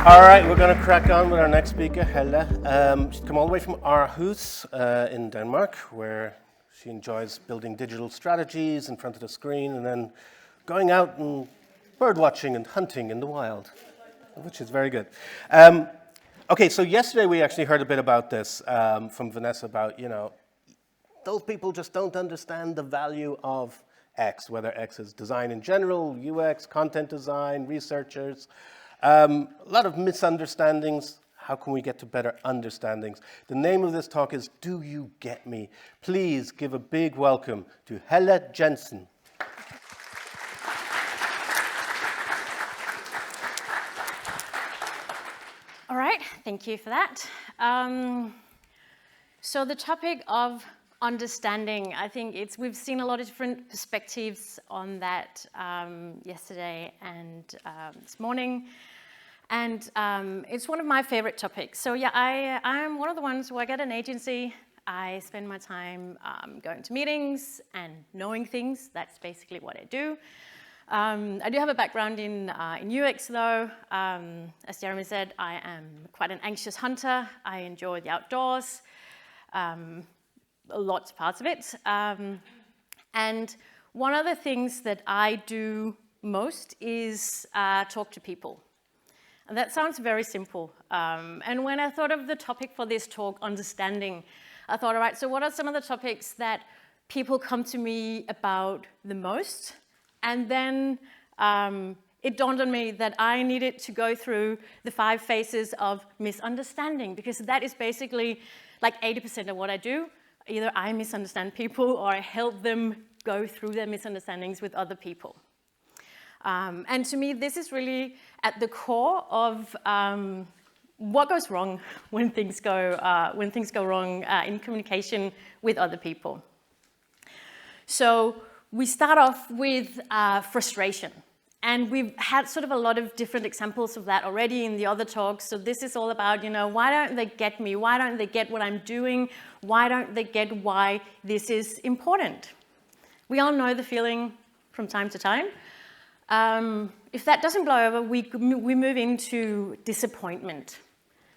All right, we're going to crack on with our next speaker, Helle. She's come all the way from Aarhus in Denmark, where she enjoys building digital strategies in front of the screen and then going out and bird watching and hunting in the wild, which is very good. Okay, so yesterday we actually heard a bit about this from Vanessa about, those people just don't understand the value of X, whether X is design in general, UX, content design, researchers. A lot of misunderstandings. How can we get to better understandings? The name of this talk is Do You Get Me? Please give a big welcome to Helle Jensen. All right, thank you for that. So the topic of understanding, I think we've seen a lot of different perspectives on that yesterday and this morning. And it's one of my favorite topics. So yeah, I'm one of the ones who I get an agency. I spend my time going to meetings and knowing things. That's basically what I do. I do have a background in UX though. As Jeremy said, I am quite an anxious hunter. I enjoy the outdoors, lots of parts of it. And one of the things that I do most is talk to people. And that sounds very simple. And when I thought of the topic for this talk, understanding, I thought, all right, so what are some of the topics that people come to me about the most? And then it dawned on me that I needed to go through the 5 phases of misunderstanding, because that is basically like 80% of what I do. Either I misunderstand people or I help them go through their misunderstandings with other people. And to me, this is really at the core of what goes wrong when things go wrong in communication with other people. So we start off with frustration. And we've had sort of a lot of different examples of that already in the other talks. So this is all about, why don't they get me? Why don't they get what I'm doing? Why don't they get why this is important? We all know the feeling from time to time. If that doesn't blow over, we move into disappointment.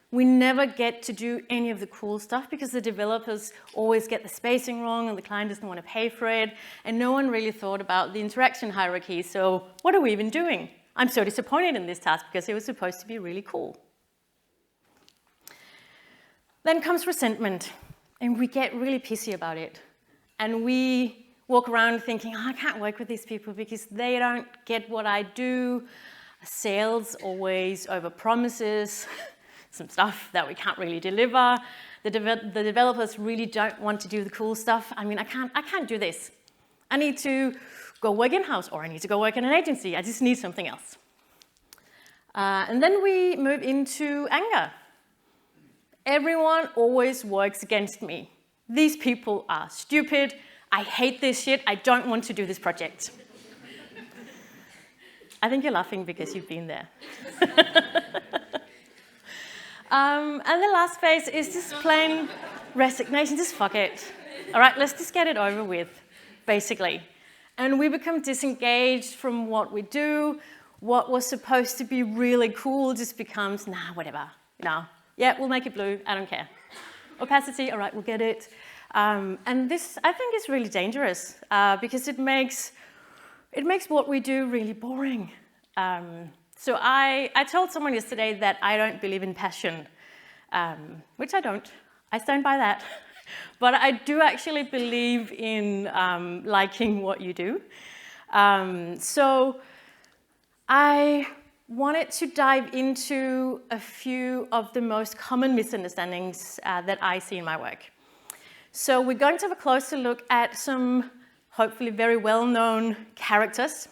We never get to do any of the cool stuff because the developers always get the spacing wrong and the client doesn't want to pay for it. And no one really thought about the interaction hierarchy. So what are we even doing? I'm so disappointed in this task because it was supposed to be really cool. Then comes resentment. And we get really pissy about it. And we walk around thinking, I can't work with these people because they don't get what I do. Sales always overpromises. Some stuff that we can't really deliver. The developers really don't want to do the cool stuff. I mean, I can't do this. I need to go work in-house or I need to go work in an agency. I just need something else. And then we move into anger. Everyone always works against me. These people are stupid. I hate this shit. I don't want to do this project. I think you're laughing because you've been there. And the last phase is just plain resignation, just fuck it. All right, let's just get it over with, basically. And we become disengaged from what we do. What was supposed to be really cool just becomes, nah, whatever. Yeah, we'll make it blue, I don't care. Opacity, all right, we'll get it. And this, I think, is really dangerous because it makes what we do really boring. So I told someone yesterday that I don't believe in passion, which I don't. I stand by that. But I do actually believe in liking what you do. So I wanted to dive into a few of the most common misunderstandings that I see in my work. So we're going to have a closer look at some hopefully very well-known characters,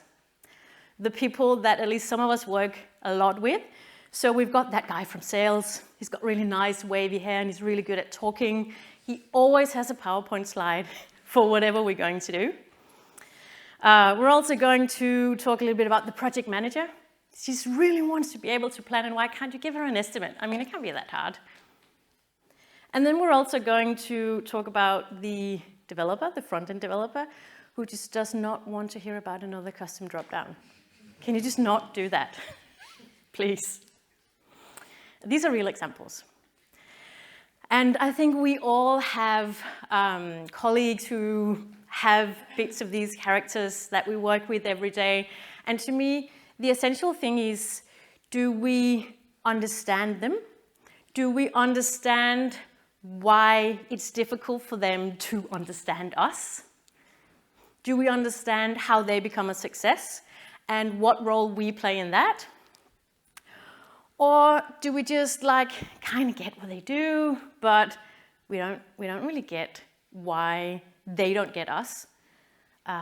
the people that at least some of us work a lot with. So we've got that guy from sales. He's got really nice wavy hair and he's really good at talking. He always has a PowerPoint slide for whatever we're going to do. We're also going to talk a little bit about the project manager. She just really wants to be able to plan, and why can't you give her an estimate? I mean, it can't be that hard. And then we're also going to talk about the developer, the front-end developer, who just does not want to hear about another custom dropdown. Can you just not do that, please? These are real examples. And I think we all have colleagues who have bits of these characters that we work with every day. And to me, the essential thing is, do we understand them? Do we understand why it's difficult for them to understand us? Do we understand how they become a success and what role we play in that? Or do we just like kind of get what they do, but we don't really get why they don't get us,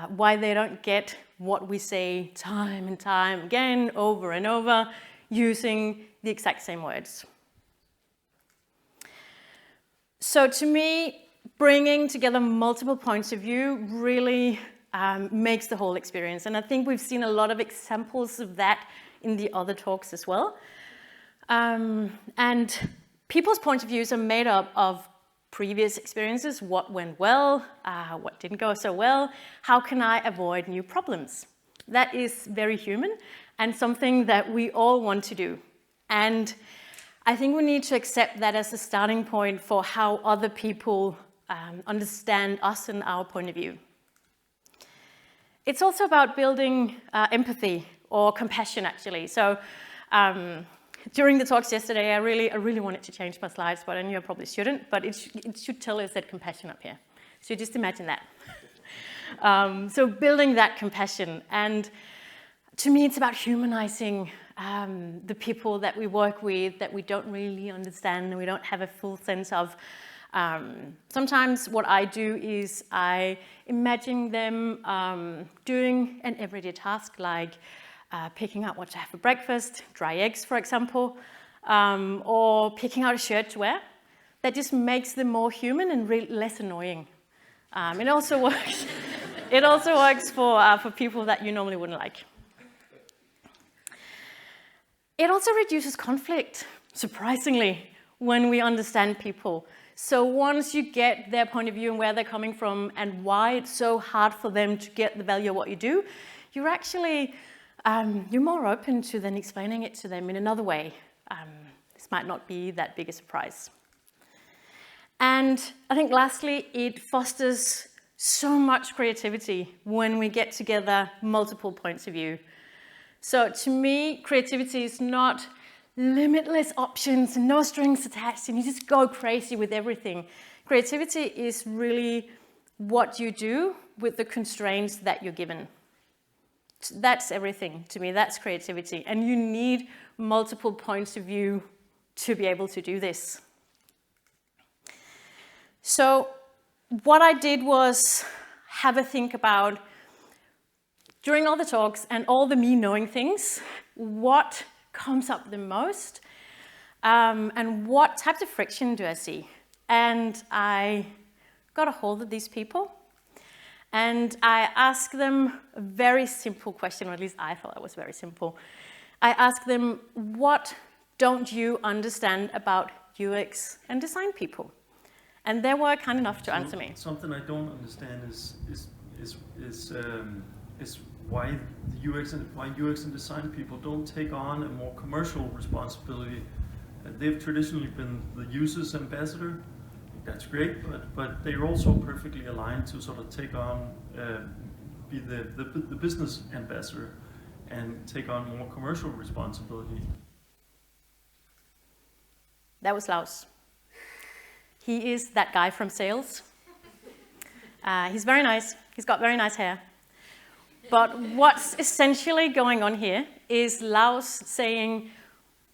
why they don't get what we say time and time again, over and over, using the exact same words. So to me, bringing together multiple points of view really makes the whole experience. And I think we've seen a lot of examples of that in the other talks as well. And people's point of views are made up of previous experiences, what went well, what didn't go so well, how can I avoid new problems? That is very human and something that we all want to do. And I think we need to accept that as a starting point for how other people understand us and our point of view. It's also about building empathy or compassion, actually. So during the talks yesterday, I really wanted to change my slides, but I knew I probably shouldn't. But it should tell us that compassion up here. So just imagine that. So building that compassion. And to me, it's about humanizing the people that we work with, that we don't really understand and we don't have a full sense of. Sometimes what I do is I imagine them doing an everyday task, like picking out what to have for breakfast, dry eggs, for example, or picking out a shirt to wear. That just makes them more human and less annoying. It also works. It also works for people that you normally wouldn't like. It also reduces conflict, surprisingly, when we understand people. So once you get their point of view and where they're coming from and why it's so hard for them to get the value of what you do, you're actually you're more open to then explaining it to them in another way. This might not be that big a surprise. And I think lastly, it fosters so much creativity when we get together multiple points of view. So to me, creativity is not limitless options and no strings attached and you just go crazy with everything. Creativity is really what you do with the constraints that you're given. That's everything to me, that's creativity. And you need multiple points of view to be able to do this. So what I did was have a think about, during all the talks and all the me knowing things, what comes up the most and what types of friction do I see? And I got a hold of these people and I asked them a very simple question, or at least I thought it was very simple. I asked them, what don't you understand about UX and design people? And they were kind enough to answer me. Something I don't understand is why the UX and design people don't take on a more commercial responsibility. They've traditionally been the user's ambassador. That's great, but they're also perfectly aligned to sort of take on, be the business ambassador and take on more commercial responsibility. That was Lars. He is that guy from sales. He's very nice. He's got very nice hair. But what's essentially going on here is Lars saying,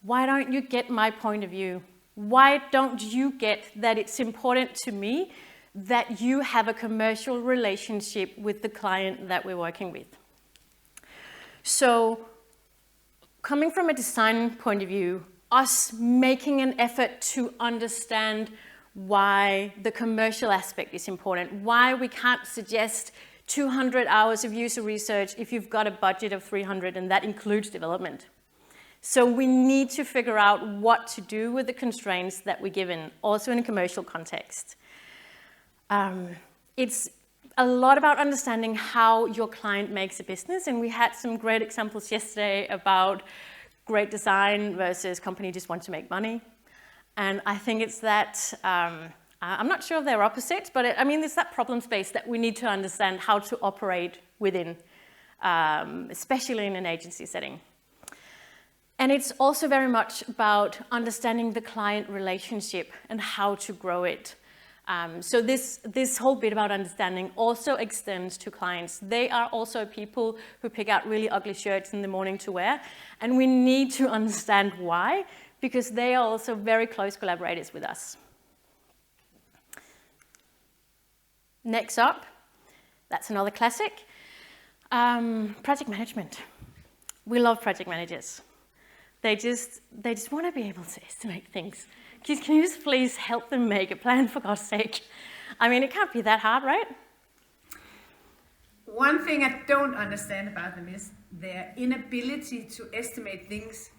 why don't you get my point of view? Why don't you get that it's important to me that you have a commercial relationship with the client that we're working with? So coming from a design point of view, us making an effort to understand why the commercial aspect is important, why we can't suggest 200 hours of user research if you've got a budget of 300 and that includes development. So we need to figure out what to do with the constraints that we're given, also in a commercial context. It's a lot about understanding how your client makes a business, and we had some great examples yesterday about great design versus company just want to make money. And I think it's that, I'm not sure if they're opposite, but I mean, it's that problem space that we need to understand how to operate within, especially in an agency setting. And it's also very much about understanding the client relationship and how to grow it. So this whole bit about understanding also extends to clients. They are also people who pick out really ugly shirts in the morning to wear, and we need to understand why, because they are also very close collaborators with us. Next up, that's another classic, project management. We love project managers. They just want to be able to estimate things. Can you just please help them make a plan, for God's sake? I mean, it can't be that hard, right? One thing I don't understand about them is their inability to estimate things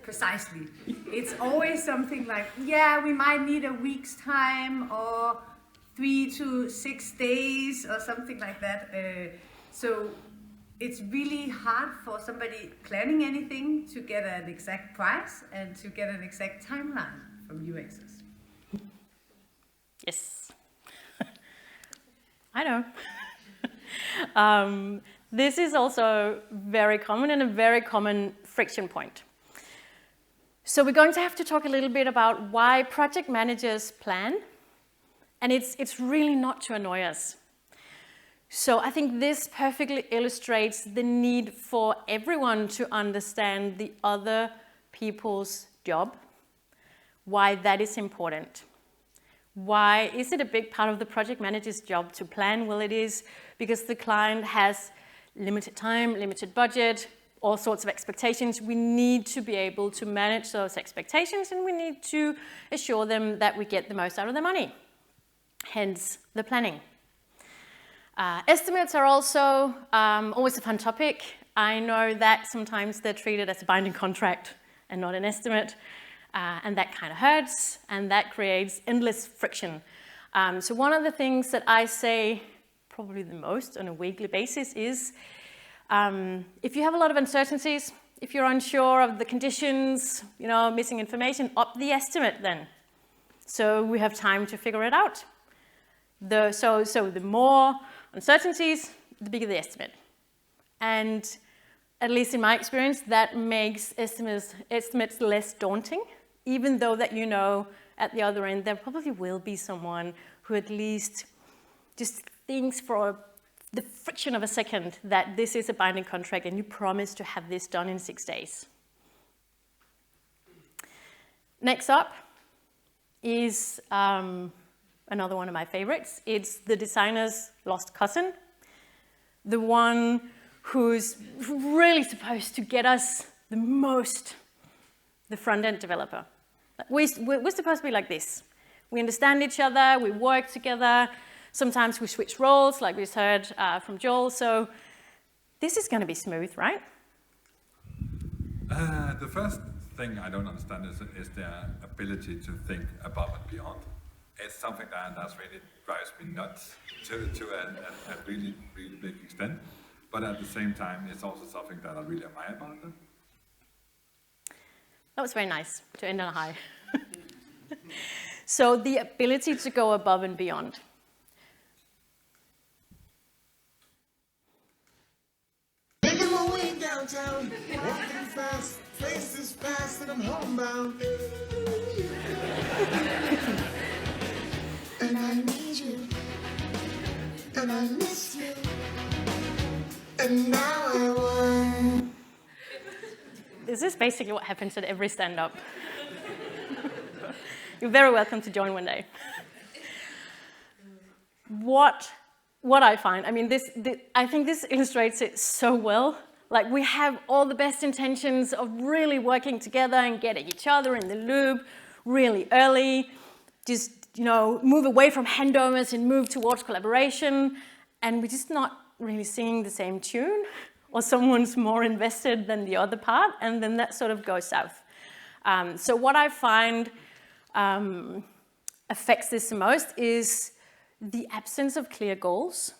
precisely. It's always something like, yeah, we might need a week's time or 3 to 6 days or something like that. So it's really hard for somebody planning anything to get an exact price and to get an exact timeline from UXs. Yes. I know. This is also very common and a very common friction point. So we're going to have to talk a little bit about why project managers plan, and it's really not to annoy us. So I think this perfectly illustrates the need for everyone to understand the other people's job, why that is important. Why is it a big part of the project manager's job to plan? Well, it is because the client has limited time, limited budget, all sorts of expectations. We need to be able to manage those expectations, and we need to assure them that we get the most out of the money. Hence the planning. Estimates are also always a fun topic. I know that sometimes they're treated as a binding contract and not an estimate, and that kind of hurts, and that creates endless friction. So one of the things that I say probably the most on a weekly basis is, if you have a lot of uncertainties, if you're unsure of the conditions, missing information, up the estimate then. So we have time to figure it out. So the more uncertainties, the bigger the estimate. And at least in my experience, that makes estimates less daunting, even though that at the other end there probably will be someone who at least just thinks for the friction of a second that this is a binding contract and you promise to have this done in 6 days. Next up is another one of my favorites. It's the designer's lost cousin, the one who's really supposed to get us the most, the front-end developer. We're supposed to be like this. We understand each other, we work together, sometimes we switch roles, like we just heard from Joel, so this is going to be smooth, right? The first thing I don't understand is their ability to think above and beyond. It's something that really drives me nuts to a really, really big extent. But at the same time, it's also something that I really admire about them. That was very nice to end on a high. So the ability to go above and beyond. Making my way downtown, walking fast, faces fast, and I'm homebound. And I need you, and I miss you, and now I want. This is basically what happens at every stand-up. You're very welcome to join one day. What I find, I mean, I think this illustrates it so well. Like, we have all the best intentions of really working together and getting each other in the loop really early, just, move away from handovers and move towards collaboration, and we're just not really singing the same tune, or someone's more invested than the other part, and then that sort of goes south. So what I find affects this the most is the absence of clear goals.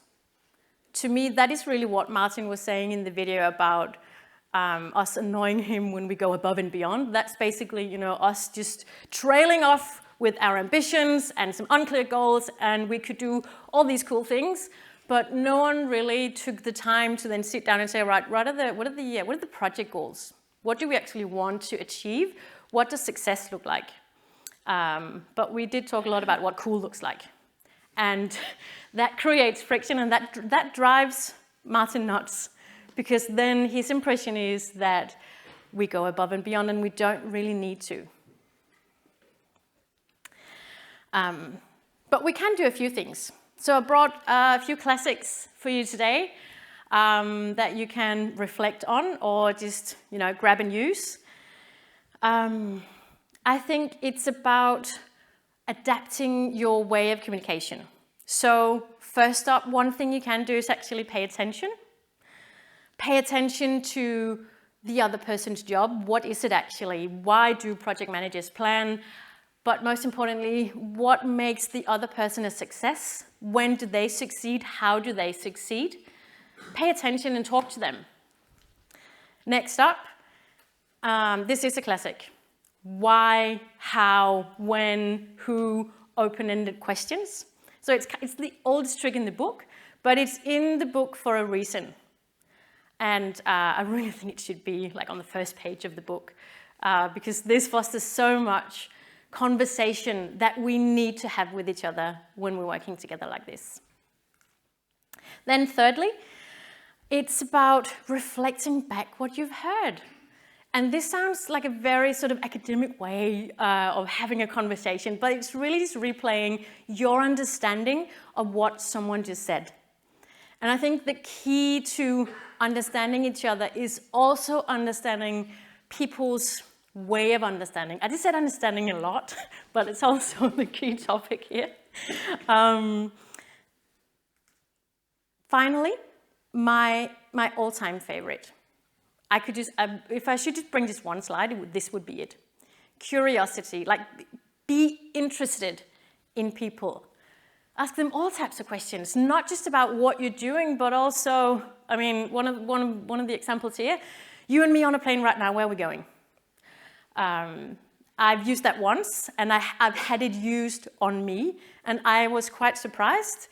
To me, that is really what Martin was saying in the video about us annoying him when we go above and beyond. That's basically, you know, us just trailing off with our ambitions and some unclear goals, and we could do all these cool things, but no one really took the time to then sit down and say, right, what are the project goals? What do we actually want to achieve? What does success look like? But we did talk a lot about what cool looks like. And that creates friction, and that drives Martin nuts, because then his impression is that we go above and beyond and we don't really need to. But we can do a few things. So I brought a few classics for you today that you can reflect on or just, you know, grab and use. I think it's about adapting your way of communication. So first up, one thing you can do is actually pay attention. Pay attention to the other person's job. What is it actually? Why do project managers plan? But most importantly, what makes the other person a success? When do they succeed? How do they succeed? Pay attention and talk to them. Next up, this is a classic. Why, how, when, who, open-ended questions. So it's the oldest trick in the book, but it's in the book for a reason. And I really think it should be like on the first page of the book, because this fosters so much conversation that we need to have with each other when we're working together like this. Then thirdly, it's about reflecting back what you've heard. And this sounds like a very sort of academic way of having a conversation, but it's really just replaying your understanding of what someone just said. And I think the key to understanding each other is also understanding people's way of understanding. I just said understanding a lot, but it's also the key topic here. Finally, my all-time favorite. I could just, if I should just bring just one slide, this would be it. Curiosity, like be interested in people. Ask them all types of questions, not just about what you're doing, but also, I mean, one of the examples here, you and me on a plane right now, where are we going? I've used that once, and I've had it used on me, and I was quite surprised.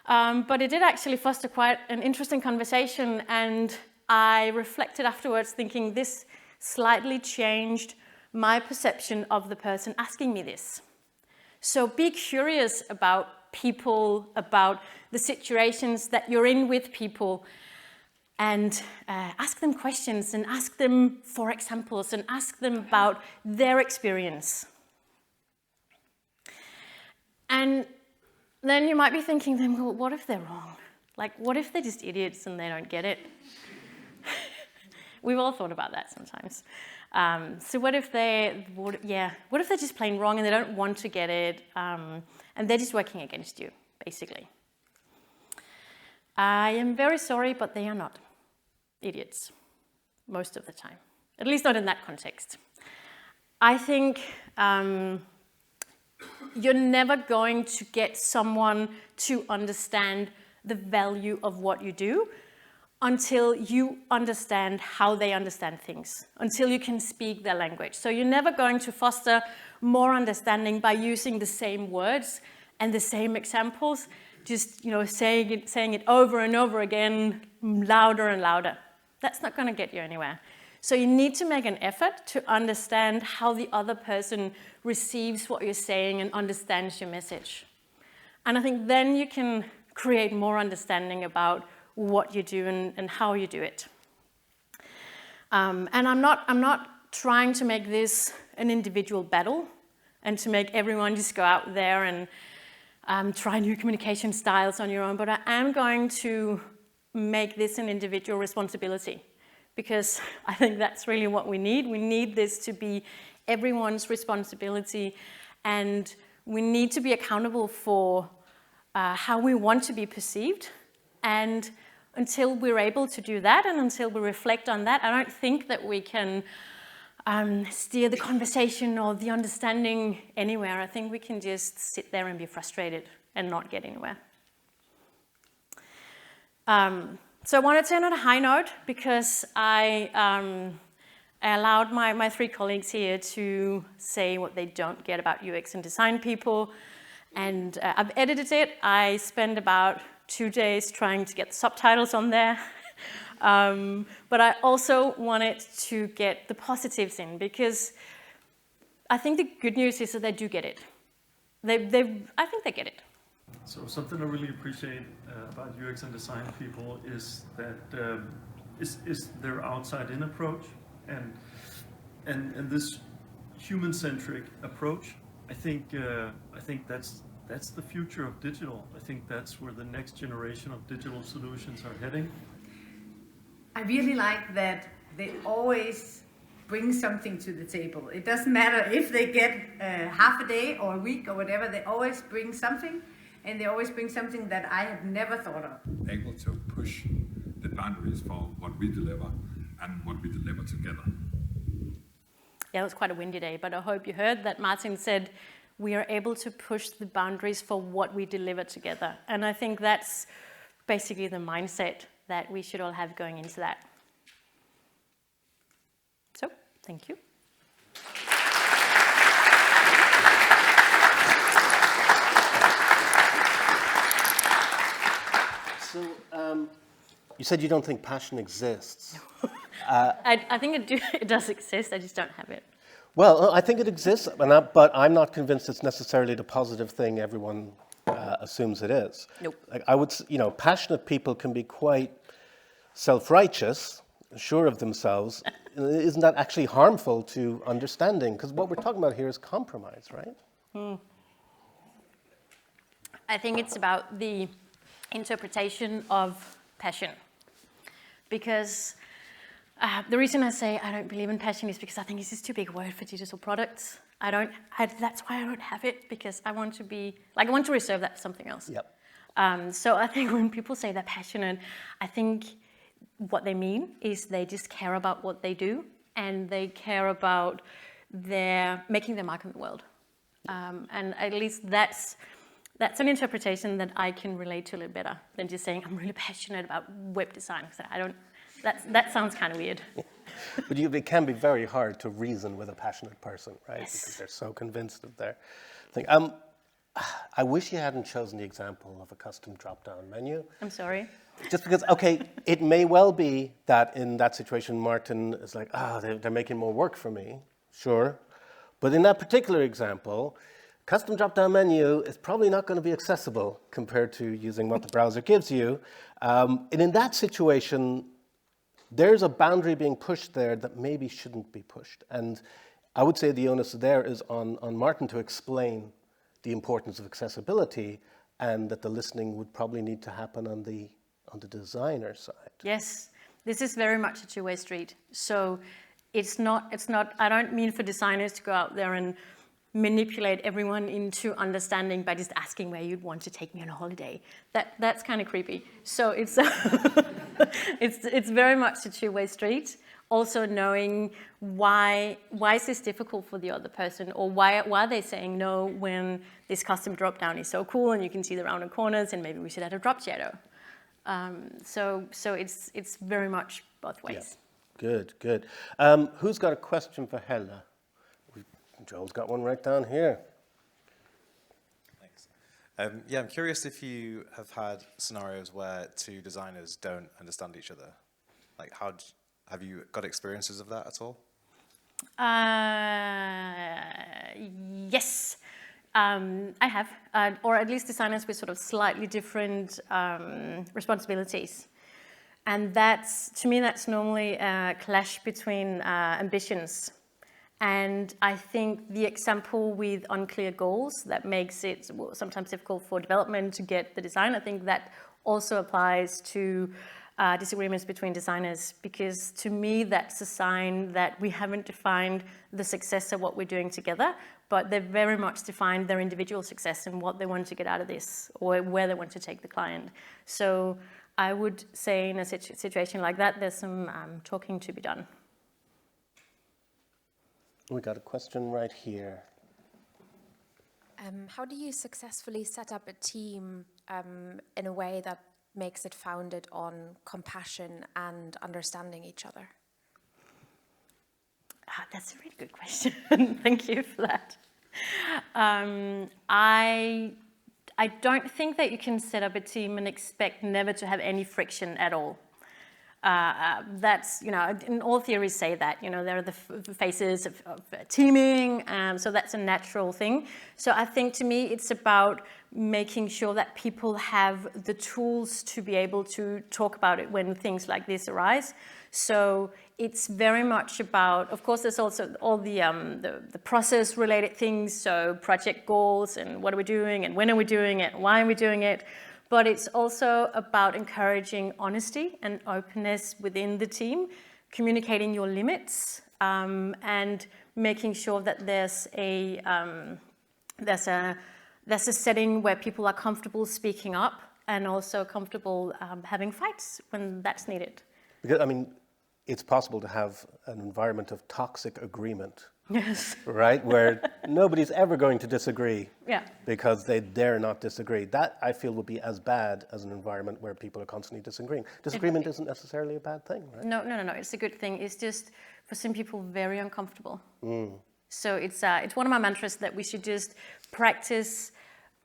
But it did actually foster quite an interesting conversation, and I reflected afterwards thinking this slightly changed my perception of the person asking me this. So be curious about people, about the situations that you're in with people, and ask them questions and ask them for examples and ask them about their experience. And then you might be thinking, then, well, what if they're wrong? Like, what if they're just idiots and they don't get it? We've all thought about that sometimes. So what if they're just plain wrong and they don't want to get it, and they're just working against you, basically? I am very sorry, but they are not idiots most of the time, at least not in that context. I think you're never going to get someone to understand the value of what you do until you understand how they understand things, until you can speak their language. So you're never going to foster more understanding by using the same words and the same examples, just saying it over and over again, louder and louder. That's not going to get you anywhere. So you need to make an effort to understand how the other person receives what you're saying and understands your message. And I think then you can create more understanding about what you do and how you do it. And I'm not trying to make this an individual battle and to make everyone just go out there and try new communication styles on your own, but I am going to make this an individual responsibility, because I think that's really what we need. We need this to be everyone's responsibility, and we need to be accountable for how we want to be perceived. And until we're able to do that, and until we reflect on that, I don't think that we can steer the conversation or the understanding anywhere. I think we can just sit there and be frustrated and not get anywhere. So I wanted to end on a high note because I allowed my 3 colleagues here to say what they don't get about UX and design people. And I've edited it. I spent about 2 days trying to get the subtitles on there. But I also wanted to get the positives in because I think the good news is that they do get it. I think they get it. So something I really appreciate about UX and design people is that is their outside-in approach and this human-centric approach. I think that's the future of digital. I think that's where the next generation of digital solutions are heading. I really like that they always bring something to the table. It doesn't matter if they get half a day or a week or whatever, they always bring something, and they always bring something that I have never thought of. Able to push the boundaries for what we deliver and what we deliver together. Yeah, it was quite a windy day, but I hope you heard that Martin said we are able to push the boundaries for what we deliver together. And I think that's basically the mindset that we should all have going into that. So, thank you. So, you said you don't think passion exists. I think it does exist, I just don't have it. Well, I think it exists, but I'm not convinced it's necessarily the positive thing everyone assumes it is. Nope. Like I would, passionate people can be quite self-righteous, sure of themselves. Isn't that actually harmful to understanding? Because what we're talking about here is compromise, right? I think it's about the interpretation of passion. Because the reason I say I don't believe in passion is because I think it's just too big a word for digital products. That's why I don't have it, because I want to reserve that for something else. Yep. So I think when people say they're passionate, I think what they mean is they just care about what they do, and they care about making their mark in the world. And at least that's an interpretation that I can relate to a little better than just saying I'm really passionate about web design. So that sounds kind of weird. But it can be very hard to reason with a passionate person, right? Yes. Because they're so convinced of their thing. I wish you hadn't chosen the example of a custom drop-down menu. I'm sorry. Just because, okay, it may well be that in that situation, Martin is like, they're making more work for me, sure. But in that particular example, custom drop-down menu is probably not going to be accessible compared to using what the browser gives you. And in that situation, there's a boundary being pushed there that maybe shouldn't be pushed. And I would say the onus there is on Martin to explain the importance of accessibility, and that the listening would probably need to happen on the designer side. Yes, this is very much a two-way street. So it's not, I don't mean for designers to go out there and manipulate everyone into understanding by just asking where you'd want to take me on a holiday. That's kind of creepy. So it's it's very much a two-way street. Also knowing why is this difficult for the other person, or why are they saying no when this custom drop-down is so cool and you can see the rounded corners and maybe we should add a drop shadow. So it's very much both ways. Yeah. Good. Who's got a question for Helle? Joel's got one right down here. Thanks. I'm curious if you have had scenarios where 2 designers don't understand each other. Like, have you got experiences of that at all? Yes, I have, or at least designers with sort of slightly different responsibilities. And to me, that's normally a clash between ambitions. And I think the example with unclear goals that makes it sometimes difficult for development to get the design, I think that also applies to disagreements between designers, because to me that's a sign that we haven't defined the success of what we're doing together, but they've very much defined their individual success and what they want to get out of this, or where they want to take the client. So I would say in a situation like that, there's some talking to be done. We got a question right here. How do you successfully set up a team in a way that makes it founded on compassion and understanding each other? That's a really good question. Thank you for that. I don't think that you can set up a team and expect never to have any friction at all. That's, in all theories say that, there are the phases of teaming, so that's a natural thing. So I think to me it's about making sure that people have the tools to be able to talk about it when things like this arise. So it's very much about, of course, there's also all the process-related things, so project goals and what are we doing and when are we doing it, why are we doing it. But it's also about encouraging honesty and openness within the team, communicating your limits, and making sure that there's a setting where people are comfortable speaking up and also comfortable having fights when that's needed. Because, it's possible to have an environment of toxic agreement. Yes. Right? Where nobody's ever going to disagree. Yeah. Because they dare not disagree. That, I feel, would be as bad as an environment where people are constantly disagreeing. Disagreement isn't necessarily a bad thing, right? No. It's a good thing. It's just, for some people, very uncomfortable. So it's one of my mantras that we should just practice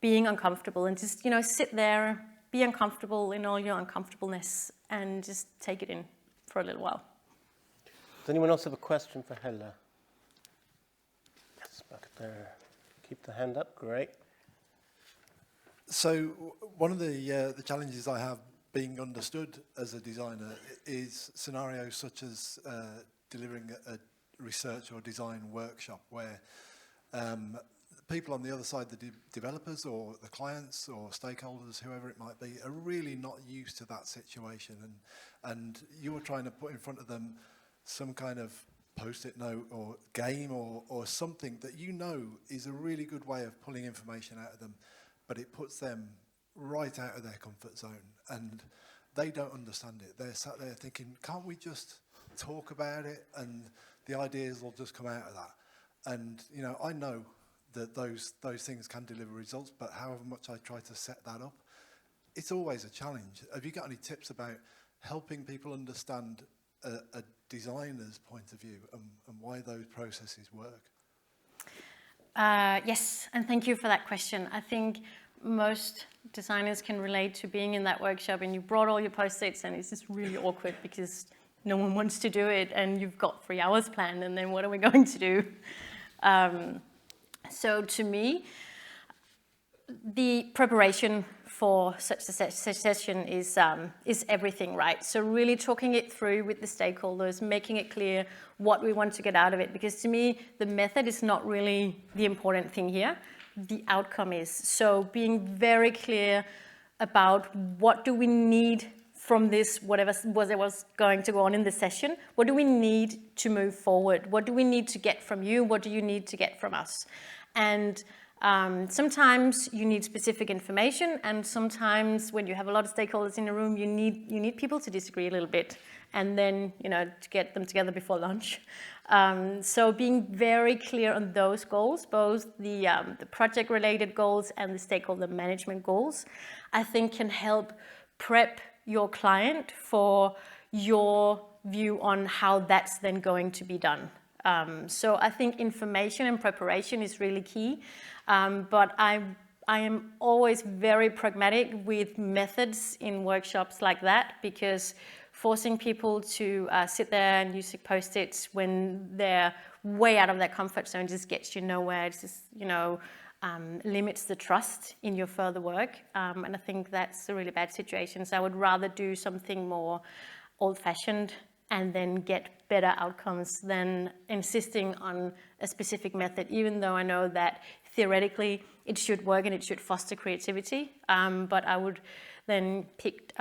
being uncomfortable and just, sit there, be uncomfortable in all your uncomfortableness and just take it in for a little while. Does anyone else have a question for Helle? Yes, back there. Keep the hand up. Great. So one of the challenges I have being understood as a designer is scenarios such as delivering a research or design workshop where people on the other side, the developers or the clients or stakeholders, whoever it might be, are really not used to that situation, and you're trying to put in front of them some kind of post-it note or game or something that is a really good way of pulling information out of them, but it puts them right out of their comfort zone and they don't understand it. They're sat there thinking, can't we just talk about it and the ideas will just come out of that? And I know that those things can deliver results, but however much I try to set that up, it's always a challenge. Have you got any tips about helping people understand a designer's point of view and why those processes work? Yes, and thank you for that question. I think most designers can relate to being in that workshop and you brought all your post-its and it's just really awkward because no one wants to do it and you've got 3 hours planned and then what are we going to do? So to me, the preparation for such a session is everything, right? So really talking it through with the stakeholders, making it clear what we want to get out of it. Because to me, the method is not really the important thing here. The outcome is. So being very clear about what do we need from this, whatever was going to go on in the session. What do we need to move forward? What do we need to get from you? What do you need to get from us? And sometimes you need specific information, and sometimes when you have a lot of stakeholders in a room, you need people to disagree a little bit, and then to get them together before lunch. So being very clear on those goals, both the project-related goals and the stakeholder management goals, I think can help prep your client for your view on how that's then going to be done. So I think information and preparation is really key, but I am always very pragmatic with methods in workshops like that, because forcing people to sit there and use post-its when they're way out of their comfort zone just gets you nowhere. It's just, limits the trust in your further work, and I think that's a really bad situation. So I would rather do something more old-fashioned and then get better outcomes than insisting on a specific method, even though I know that theoretically it should work and it should foster creativity, but I would then pick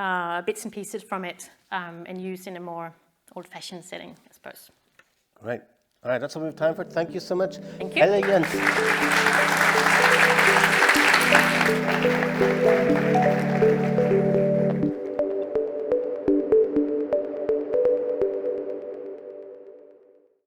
bits and pieces from it and use in a more old-fashioned setting, I suppose. Great. All right, that's all we have time for. Thank you so much. Thank you. Helle Jensen.